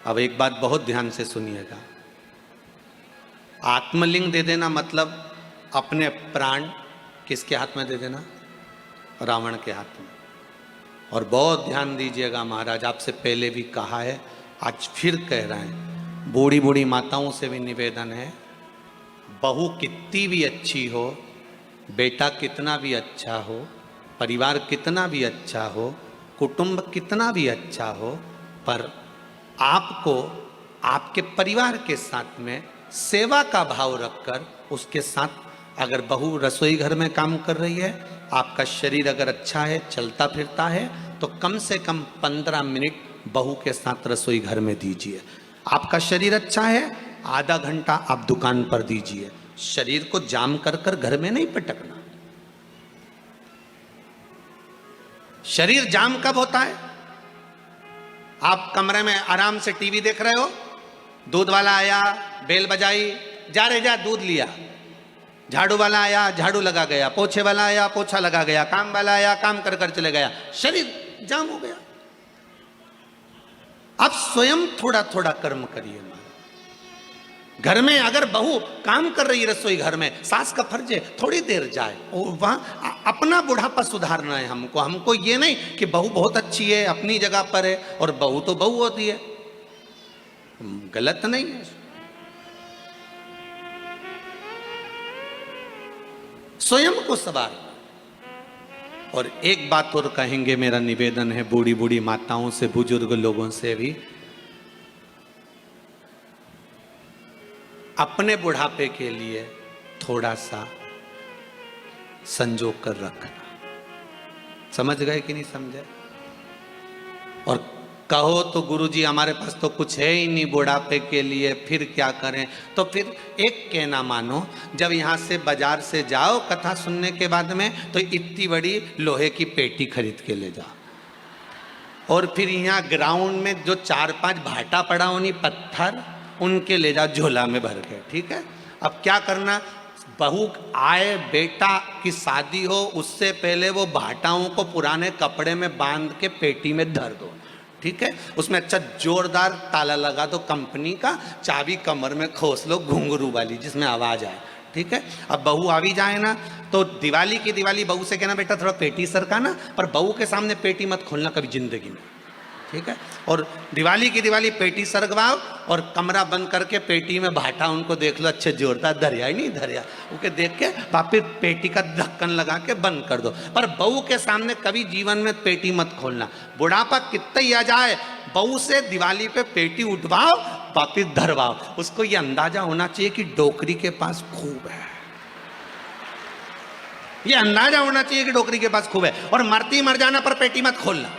अब एक बात बहुत ध्यान से सुनिएगा, आत्मलिंग दे देना मतलब अपने प्राण किसके हाथ में दे देना? रावण के हाथ में। और बहुत ध्यान दीजिएगा, महाराज आपसे पहले भी कहा है, आज फिर कह रहे हैं, बूढ़ी बूढ़ी माताओं से भी निवेदन है, बहू कितनी भी अच्छी हो, बेटा कितना भी अच्छा हो, परिवार कितना भी अच्छा हो, कुटुंब कितना भी अच्छा हो, पर आपको आपके परिवार के साथ में सेवा का भाव रखकर उसके साथ, अगर बहू रसोई घर में काम कर रही है, आपका शरीर अगर अच्छा है, चलता फिरता है, तो कम से कम 15 मिनट बहू के साथ रसोई घर में दीजिए। आपका शरीर अच्छा है, आधा घंटा आप दुकान पर दीजिए। शरीर को जाम कर कर घर में नहीं पटकना। शरीर जाम कब होता है? आप कमरे में आराम से टीवी देख रहे हो, दूध वाला आया, बेल बजाई, जा रे जा दूध लिया, झाड़ू वाला आया, झाड़ू लगा गया, पोछे वाला आया, पोछा लगा गया, काम वाला आया, काम कर कर चले गया, शरीर जाम हो गया। आप स्वयं थोड़ा थोड़ा कर्म करिए। घर में अगर बहू काम कर रही है रसोई घर में, सास का फर्ज है थोड़ी देर जाए, वहां अपना बुढ़ापा सुधारना है हमको। हमको ये नहीं कि बहू बहुत अच्छी है, अपनी जगह पर है, और बहू तो बहू होती है, गलत नहीं है। स्वयं को सवार। और एक बात और कहेंगे, मेरा निवेदन है बूढ़ी बूढ़ी माताओं से, बुजुर्ग लोगों से भी, अपने बुढ़ापे के लिए थोड़ा सा संजो कर रखना। समझ गए कि नहीं समझे? और कहो तो गुरुजी हमारे पास तो कुछ है ही नहीं बुढ़ापे के लिए, फिर क्या करें? तो फिर एक कहना मानो, जब यहाँ से बाजार से जाओ कथा सुनने के बाद में, तो इतनी बड़ी लोहे की पेटी खरीद के ले जाओ। और फिर यहाँ ग्राउंड में जो 4-5 भाटा पड़ा होनी पत्थर, उनके ले जाओ झोला में भर के। ठीक है? अब क्या करना, बहू आए, बेटा की शादी हो, उससे पहले वो भाटाओं को पुराने कपड़े में बांध के पेटी में धर दो। ठीक है? उसमें अच्छा जोरदार ताला लगा दो कंपनी का, चाबी कमर में खोस लो घुंघरू वाली जिसमें आवाज आए। ठीक है? अब बहू आ भी जाए ना, तो दिवाली की दिवाली बहू से कहना, बेटा थोड़ा पेटी सरकाना, पर बहू के सामने पेटी मत खोलना कभी जिंदगी में। ठीक है? और दिवाली की दिवाली पेटी सरगवाओ, और कमरा बंद करके पेटी में भाटा उनको देख लो, अच्छे जोरदार धरिया ही नहीं धरिया, उनके देख के वापिस पेटी का ढक्कन लगा के बंद कर दो। पर बहू के सामने कभी जीवन में पेटी मत खोलना। बुढ़ापा कितना ही आ जाए, बहू से दिवाली पे पेटी उठवाओ, वापिस धरवाओ। उसको ये अंदाजा होना चाहिए कि डोकरी के पास खूब है। ये अंदाजा होना चाहिए कि डोकरी के पास खूब है। और मरती मर जाना पर पेटी मत खोलना।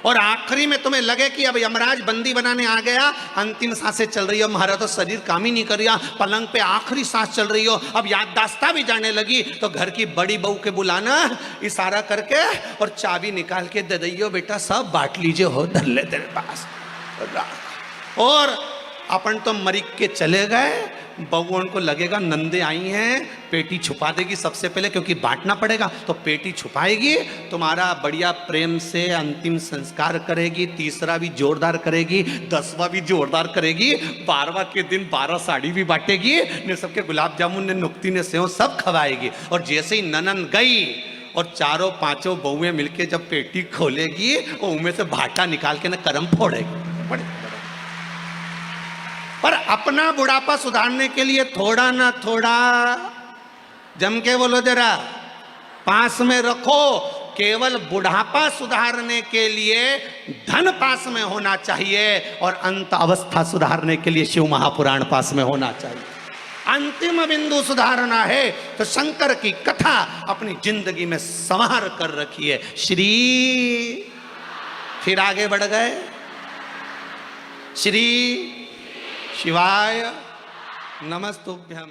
और आखिरी में तुम्हें लगे कि अब यमराज बंदी बनाने आ गया, अंतिम सांसें चल रही हो, हमारा तो शरीर काम ही नहीं कर रहा, पलंग पे आखिरी सांस चल रही हो, अब याददाश्त भी जाने लगी, तो घर की बड़ी बहू के बुलाना, इशारा करके और चाबी निकाल के दे दियो, बेटा सब बांट लीजिए, हो धर ले तेरे पास। और अपन तो मरीक के चले गए, बहू को लगेगा नंदे आई हैं, पेटी छुपा देगी सबसे पहले, क्योंकि बांटना पड़ेगा, तो पेटी छुपाएगी, तुम्हारा बढ़िया प्रेम से अंतिम संस्कार करेगी, तीसरा भी जोरदार करेगी, 10वां भी जोरदार करेगी, 12वां के दिन 12 साड़ी भी बांटेगी, ने सबके गुलाब जामुन ने नुक्ती ने सेव सब खवाएगी। और जैसे ही ननन गई और 4-5 बहुएं मिलके जब पेटी खोलेगी, उनमें से भाटा निकाल के न करम फोड़ेगी। पर अपना बुढ़ापा सुधारने के लिए थोड़ा ना थोड़ा, जम के बोलो जरा, पास में रखो। केवल बुढ़ापा सुधारने के लिए धन पास में होना चाहिए, और अंत अवस्था सुधारने के लिए शिव महापुराण पास में होना चाहिए। अंतिम बिंदु सुधारना है तो शंकर की कथा अपनी जिंदगी में संवार कर रखिए। श्री, फिर आगे बढ़ गए, श्री शिवाय नमस्तुभ्यम।